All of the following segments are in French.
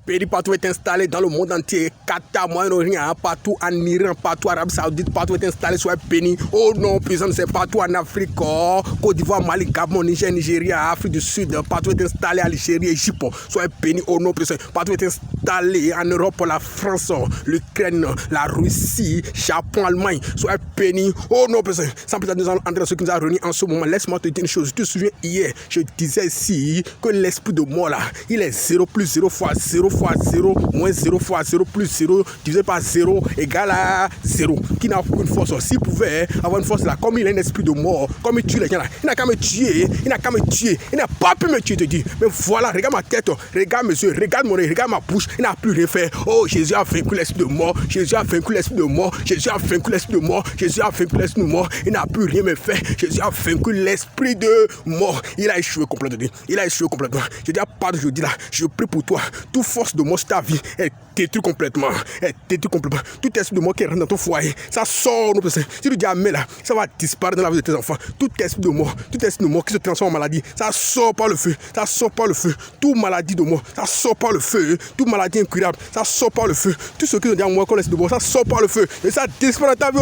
béni partout est installé dans le monde entier. Qatar, Moyen-Orient, partout en Iran, partout en Arabie Saoudite, partout est installé, soyez béni. Oh non, puissant, c'est partout en Afrique, Côte d'Ivoire, Mali, Gabon, Niger, Nigeria, Afrique du Sud, partout est installé, Algérie, Égypte, soyez béni. Oh non, puissant, partout est installé en Europe, la France, l'Ukraine, la Russie, Japon, Allemagne, soyez béni. Oh non, puissant, sans plus nous allons entrer dans ce qui nous a réunis en ce moment. Laisse-moi te dire une chose. Tu te souviens, hier, je disais ici que l'esprit de mort là, il est 0 plus 0 fois 0 fois 0 moins 0 fois 0 plus 0 divisé par 0 égale à 0. Qui n'a aucune force. S'il pouvait avoir une force là, comme il a un esprit de mort, comme il tue les gens là, il n'a qu'à me tuer, il n'a qu'à me tuer, il n'a pas pu me tuer, te dis. Mais voilà, regarde ma tête, regarde mes yeux, regarde mon oreille, regarde ma bouche, il n'a plus rien fait. Oh, Jésus a vaincu l'esprit de mort, Jésus a vaincu l'esprit de mort, Jésus a vaincu l'esprit de mort, Jésus a vaincu l'esprit de mort, il n'a plus rien me fait. Jésus a vaincu l'esprit de mort, il a échoué complètement, il a échoué complètement. Je dis à part de jeudi là, je prie pour toi, toute force de mort sur ta vie est détruite complètement, est détruite complètement. Tout esprit de mort qui rentre dans ton foyer, ça sort, nous si tu dis amen là, ça va disparaître dans la vie de tes enfants. Tout esprit de mort qui se transforme en maladie, ça sort par le feu, ça sort par le feu. Toute maladie de mort, ça sort par le feu. Toute maladie incurable, ça sort par le feu. Tout ce qui nous dit à moi qu'on l'esprit de mort, ça sort par le feu. Et ça disparaît dans ta vie,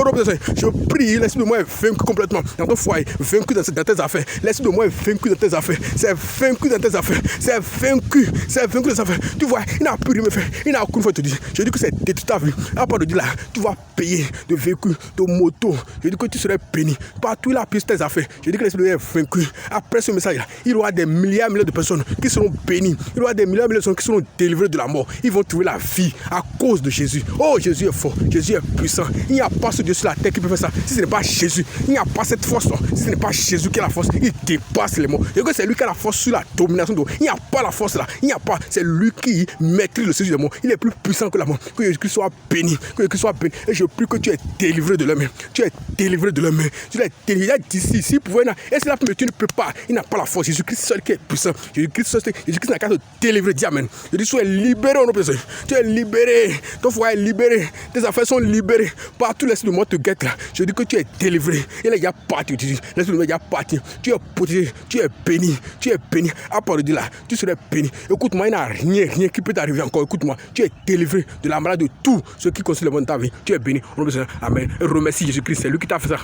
je prie, l'esprit de mort est vaincu complètement dans ton foyer, vaincu dans tes affaires. L'esprit de mort est vaincu dans tes affaires. C'est vaincu dans tes affaires. C'est vaincu dans tes affaires. Tu vois, il n'a plus rien me faire. Il n'a aucune fois te dire. Je dis que c'est détruit ta vie. À part de dire là, tu vas payer de véhicule, de moto. Je dis que tu serais béni. Partout il a pris tes affaires. Je dis que l'esprit de mort est vaincu. Après ce message là, il y aura des milliards de personnes qui seront bénies. Il y aura des milliards de personnes qui seront délivrées de la mort. Ils vont trouver la vie à cause de Jésus. Oh, Jésus est fort. Jésus est puissant. Il n'y a pas ce Dieu sur la terre qui peut faire ça. Si ce n'est pas Jésus, il n'y a pas cette force. Si ce n'est pas Jésus qui a la force, il dépasse les morts. Et que c'est lui qui a la force sur la domination de l'eau. Il n'y a pas la force là. Il n'y a pas. C'est lui qui maîtrise le séjour des morts. Il est plus puissant que la mort. Que Jésus soit béni. Que Jésus soit béni. Et je prie que tu es délivré de la main. Tu es délivré de la main. Tu es délivré d'ici. S'il pouvait, et c'est là que tu ne peux pas. Il n'a pas la force. Jésus-Christ seul qui est puissant. Jésus-Christ n'a qu'à te délivrer. Dis amen. Je dis, sois libéré. Tu es libéré. Ton foyer est libéré. Tes affaires sont libérées. Partout l'esprit de mort te guette là. Je dis que tu es délivré. Il est déjà parti. L'esprit de mort est déjà parti. Tu es protégé. Tu es béni. Tu es béni. À part de là, tu serais béni. Écoute-moi, il n'y a rien qui peut t'arriver encore. Écoute-moi, tu es délivré de la maladie de tout ce qui concerne le monde de ta vie. Tu es béni. Amen. Et remercie Jésus-Christ. C'est lui qui t'a fait ça.